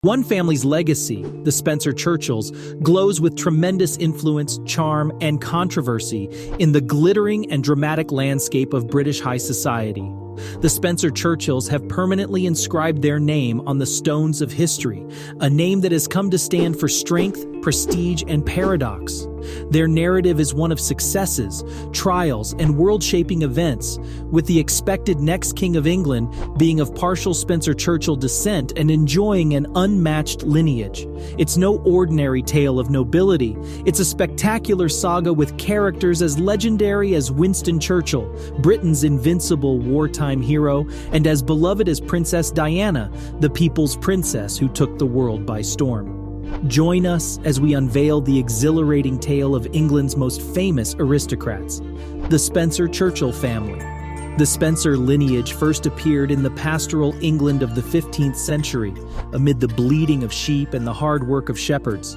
One family's legacy, the Spencer-Churchills, glows with tremendous influence, charm, and controversy in the glittering and dramatic landscape of British high society. The Spencer-Churchills have permanently inscribed their name on the stones of history, a name that has come to stand for strength, prestige, and paradox. Their narrative is one of successes, trials, and world-shaping events, with the expected next King of England being of partial Spencer-Churchill descent and enjoying an unmatched lineage. It's no ordinary tale of nobility. It's a spectacular saga with characters as legendary as Winston Churchill, Britain's invincible wartime hero, and as beloved as Princess Diana, the people's princess who took the world by storm. Join us as we unveil the exhilarating tale of England's most famous aristocrats, the Spencer-Churchill family. The Spencer lineage first appeared in the pastoral England of the 15th century, amid the bleating of sheep and the hard work of shepherds.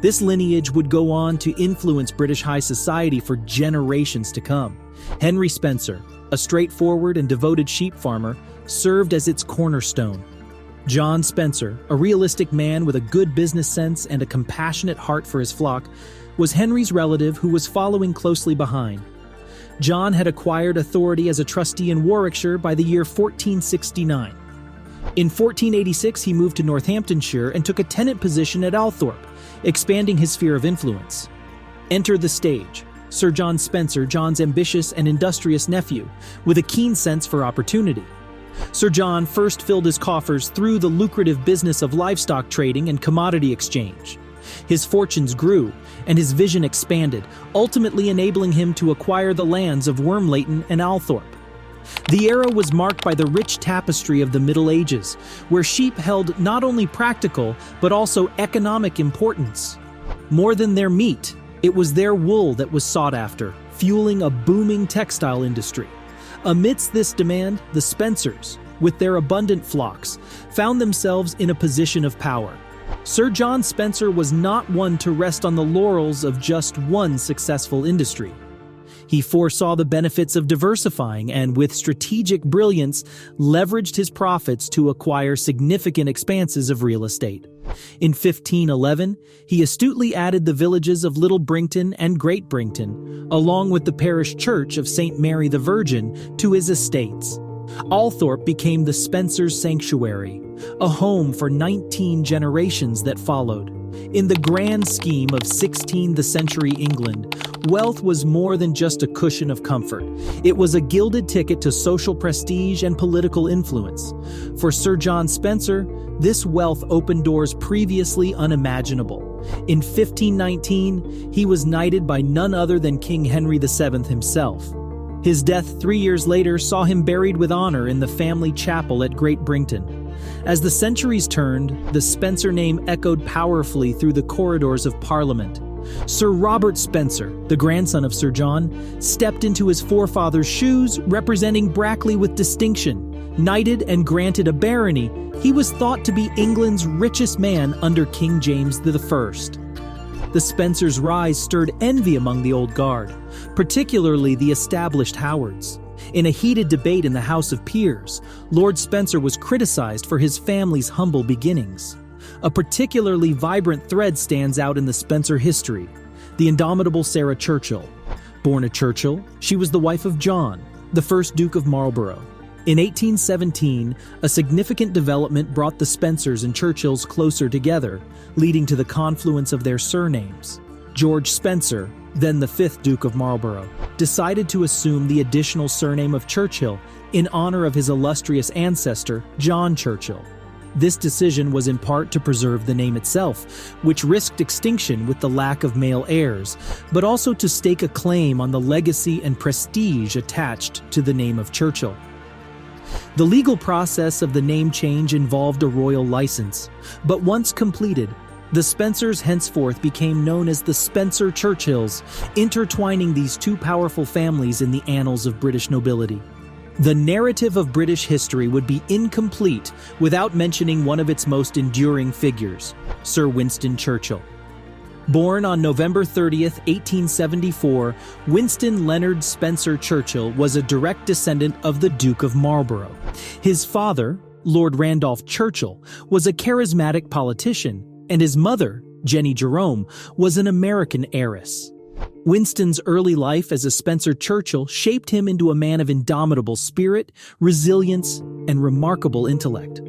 This lineage would go on to influence British high society for generations to come. Henry Spencer, a straightforward and devoted sheep farmer, served as its cornerstone. John Spencer, a realistic man with a good business sense and a compassionate heart for his flock, was Henry's relative who was following closely behind. John had acquired authority as a trustee in Warwickshire by the year 1469. In 1486, he moved to Northamptonshire and took a tenant position at Althorpe, expanding his sphere of influence. Enter the stage Sir John Spencer, John's ambitious and industrious nephew, with a keen sense for opportunity. Sir John first filled his coffers through the lucrative business of livestock trading and commodity exchange. His fortunes grew, and his vision expanded, ultimately enabling him to acquire the lands of Wormleighton and Althorpe. The era was marked by the rich tapestry of the Middle Ages, where sheep held not only practical but also economic importance. More than their meat, it was their wool that was sought after, fueling a booming textile industry. Amidst this demand, the Spencers, with their abundant flocks, found themselves in a position of power. Sir John Spencer was not one to rest on the laurels of just one successful industry. He foresaw the benefits of diversifying and, with strategic brilliance, leveraged his profits to acquire significant expanses of real estate. In 1511, he astutely added the villages of Little Brington and Great Brington, along with the parish church of St. Mary the Virgin, to his estates. Althorpe became the Spencers' sanctuary, a home for 19 generations that followed. In the grand scheme of 16th century England, wealth was more than just a cushion of comfort. It was a gilded ticket to social prestige and political influence. For Sir John Spencer, this wealth opened doors previously unimaginable. In 1519, he was knighted by none other than King Henry VII himself. His death 3 years later saw him buried with honor in the family chapel at Great Brington. As the centuries turned, the Spencer name echoed powerfully through the corridors of Parliament. Sir Robert Spencer, the grandson of Sir John, stepped into his forefather's shoes, representing Brackley with distinction. Knighted and granted a barony, he was thought to be England's richest man under King James I. The Spencers' rise stirred envy among the old guard, particularly the established Howards. In a heated debate in the House of Peers, Lord Spencer was criticized for his family's humble beginnings. A particularly vibrant thread stands out in the Spencer history: the indomitable Sarah Churchill. Born a Churchill, she was the wife of John, the first Duke of Marlborough. In 1817, a significant development brought the Spencers and Churchills closer together, leading to the confluence of their surnames. George Spencer, then the 5th Duke of Marlborough, decided to assume the additional surname of Churchill in honor of his illustrious ancestor, John Churchill. This decision was in part to preserve the name itself, which risked extinction with the lack of male heirs, but also to stake a claim on the legacy and prestige attached to the name of Churchill. The legal process of the name change involved a royal license, but once completed, the Spencers henceforth became known as the Spencer-Churchills, intertwining these two powerful families in the annals of British nobility. The narrative of British history would be incomplete without mentioning one of its most enduring figures, Sir Winston Churchill. Born on November 30th, 1874, Winston Leonard Spencer Churchill was a direct descendant of the Duke of Marlborough. His father, Lord Randolph Churchill, was a charismatic politician, and his mother, Jenny Jerome, was an American heiress. Winston's early life as a Spencer Churchill shaped him into a man of indomitable spirit, resilience, and remarkable intellect.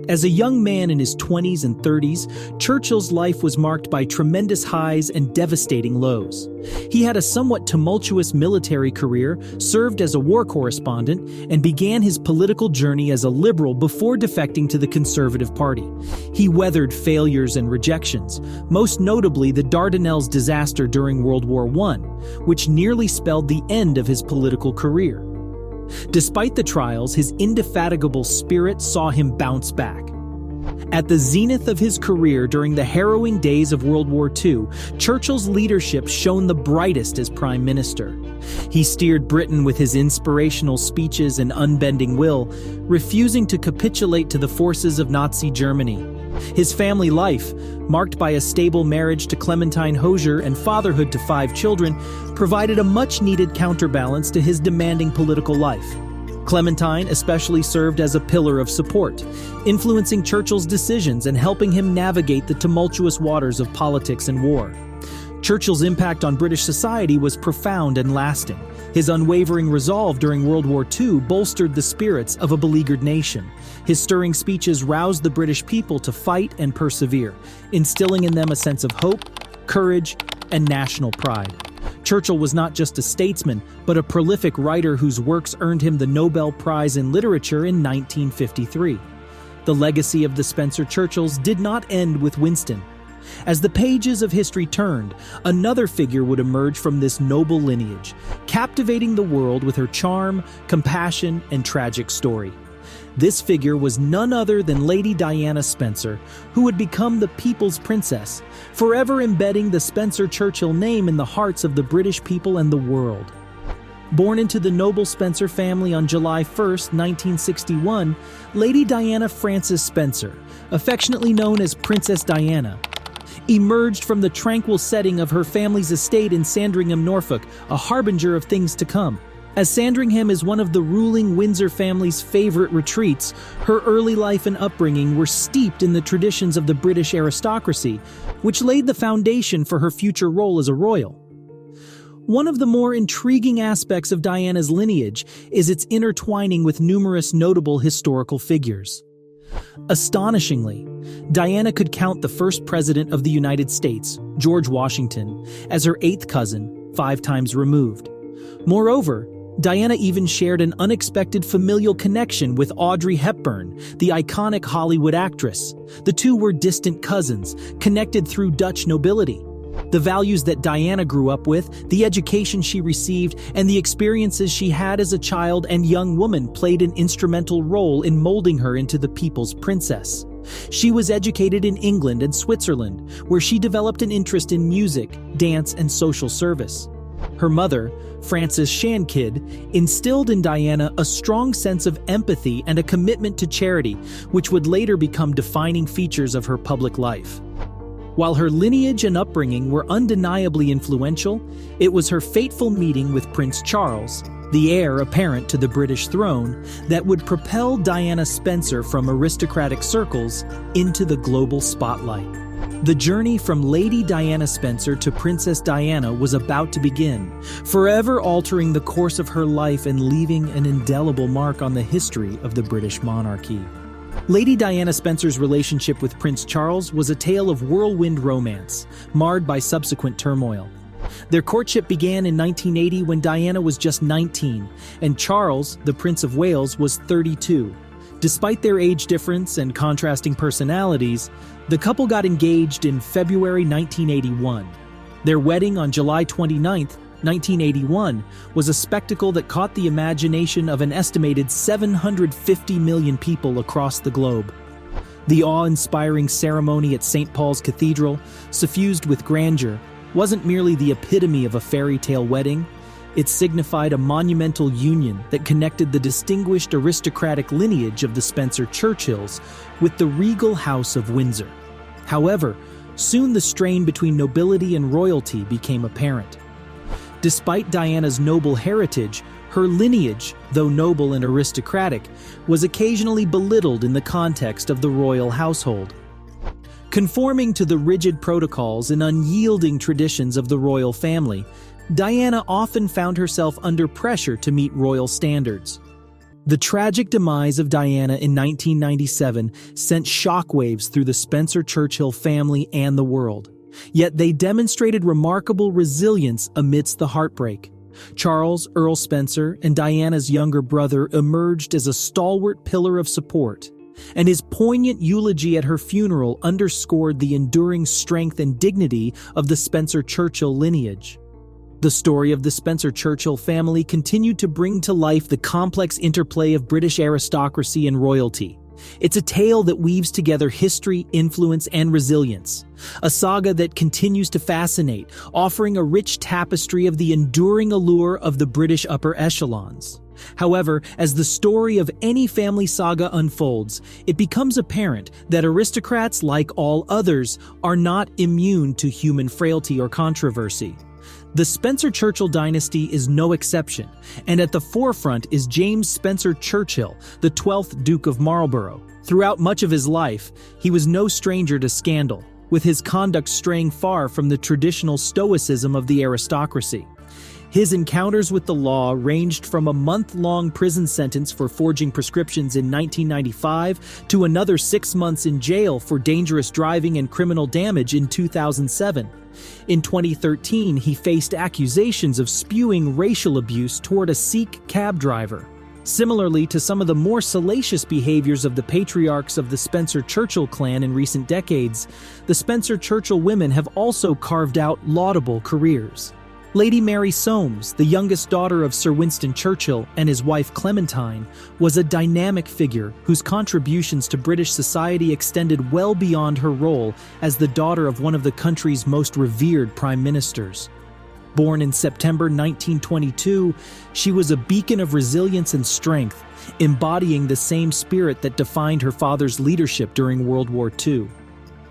As a young man in his 20s and 30s, Churchill's life was marked by tremendous highs and devastating lows. He had a somewhat tumultuous military career, served as a war correspondent, and began his political journey as a liberal before defecting to the Conservative Party. He weathered failures and rejections, most notably the Dardanelles disaster during World War I, which nearly spelled the end of his political career. Despite the trials, his indefatigable spirit saw him bounce back. At the zenith of his career during the harrowing days of World War II, Churchill's leadership shone the brightest as Prime Minister. He steered Britain with his inspirational speeches and unbending will, refusing to capitulate to the forces of Nazi Germany. His family life, marked by a stable marriage to Clementine Hosier and fatherhood to 5 children, provided a much-needed counterbalance to his demanding political life. Clementine especially served as a pillar of support, influencing Churchill's decisions and helping him navigate the tumultuous waters of politics and war. Churchill's impact on British society was profound and lasting. His unwavering resolve during World War II bolstered the spirits of a beleaguered nation. His stirring speeches roused the British people to fight and persevere, instilling in them a sense of hope, courage, and national pride. Churchill was not just a statesman, but a prolific writer whose works earned him the Nobel Prize in Literature in 1953. The legacy of the Spencer Churchills did not end with Winston. As the pages of history turned, another figure would emerge from this noble lineage, captivating the world with her charm, compassion, and tragic story. This figure was none other than Lady Diana Spencer, who would become the People's Princess, forever embedding the Spencer Churchill name in the hearts of the British people and the world. Born into the noble Spencer family on July 1, 1961, Lady Diana Frances Spencer, affectionately known as Princess Diana, emerged from the tranquil setting of her family's estate in Sandringham, Norfolk, a harbinger of things to come. As Sandringham is one of the ruling Windsor family's favorite retreats, her early life and upbringing were steeped in the traditions of the British aristocracy, which laid the foundation for her future role as a royal. One of the more intriguing aspects of Diana's lineage is its intertwining with numerous notable historical figures. Astonishingly, Diana could count the first president of the United States, George Washington, as her 8th cousin, 5 times removed. Moreover, Diana even shared an unexpected familial connection with Audrey Hepburn, the iconic Hollywood actress. The two were distant cousins, connected through Dutch nobility. The values that Diana grew up with, the education she received, and the experiences she had as a child and young woman played an instrumental role in molding her into the people's princess. She was educated in England and Switzerland, where she developed an interest in music, dance, and social service. Her mother, Frances Shankidd, instilled in Diana a strong sense of empathy and a commitment to charity, which would later become defining features of her public life. While her lineage and upbringing were undeniably influential, it was her fateful meeting with Prince Charles, the heir apparent to the British throne, that would propel Diana Spencer from aristocratic circles into the global spotlight. The journey from Lady Diana Spencer to Princess Diana was about to begin, forever altering the course of her life and leaving an indelible mark on the history of the British monarchy. Lady Diana Spencer's relationship with Prince Charles was a tale of whirlwind romance, marred by subsequent turmoil. Their courtship began in 1980 when Diana was just 19, and Charles, the Prince of Wales, was 32. Despite their age difference and contrasting personalities, the couple got engaged in February 1981. Their wedding on July 29, 1981, was a spectacle that caught the imagination of an estimated 750 million people across the globe. The awe-inspiring ceremony at St. Paul's Cathedral, suffused with grandeur, wasn't merely the epitome of a fairy tale wedding. It signified a monumental union that connected the distinguished aristocratic lineage of the Spencer Churchills with the regal House of Windsor. However, soon the strain between nobility and royalty became apparent. Despite Diana's noble heritage, Her lineage, though noble and aristocratic, was occasionally belittled in the context of the royal household. Conforming to the rigid protocols and unyielding traditions of the royal family, Diana often found herself under pressure to meet royal standards. The tragic demise of Diana in 1997 sent shockwaves through the Spencer-Churchill family and the world. Yet they demonstrated remarkable resilience amidst the heartbreak. Charles, Earl Spencer, and Diana's younger brother emerged as a stalwart pillar of support, and his poignant eulogy at her funeral underscored the enduring strength and dignity of the Spencer-Churchill lineage. The story of the Spencer-Churchill family continued to bring to life the complex interplay of British aristocracy and royalty. It's a tale that weaves together history, influence, and resilience. A saga that continues to fascinate, offering a rich tapestry of the enduring allure of the British upper echelons. However, as the story of any family saga unfolds, it becomes apparent that aristocrats, like all others, are not immune to human frailty or controversy. The Spencer-Churchill dynasty is no exception, and at the forefront is James Spencer-Churchill, the 12th Duke of Marlborough. Throughout much of his life, he was no stranger to scandal, with his conduct straying far from the traditional stoicism of the aristocracy. His encounters with the law ranged from a month-long prison sentence for forging prescriptions in 1995 to another 6 months in jail for dangerous driving and criminal damage in 2007. In 2013, he faced accusations of spewing racial abuse toward a Sikh cab driver. Similarly to some of the more salacious behaviors of the patriarchs of the Spencer-Churchill clan in recent decades, the Spencer-Churchill women have also carved out laudable careers. Lady Mary Soames, the youngest daughter of Sir Winston Churchill and his wife Clementine, was a dynamic figure whose contributions to British society extended well beyond her role as the daughter of one of the country's most revered prime ministers. Born in September 1922, she was a beacon of resilience and strength, embodying the same spirit that defined her father's leadership during World War II.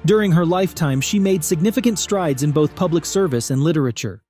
During her lifetime, she made significant strides in both public service and literature.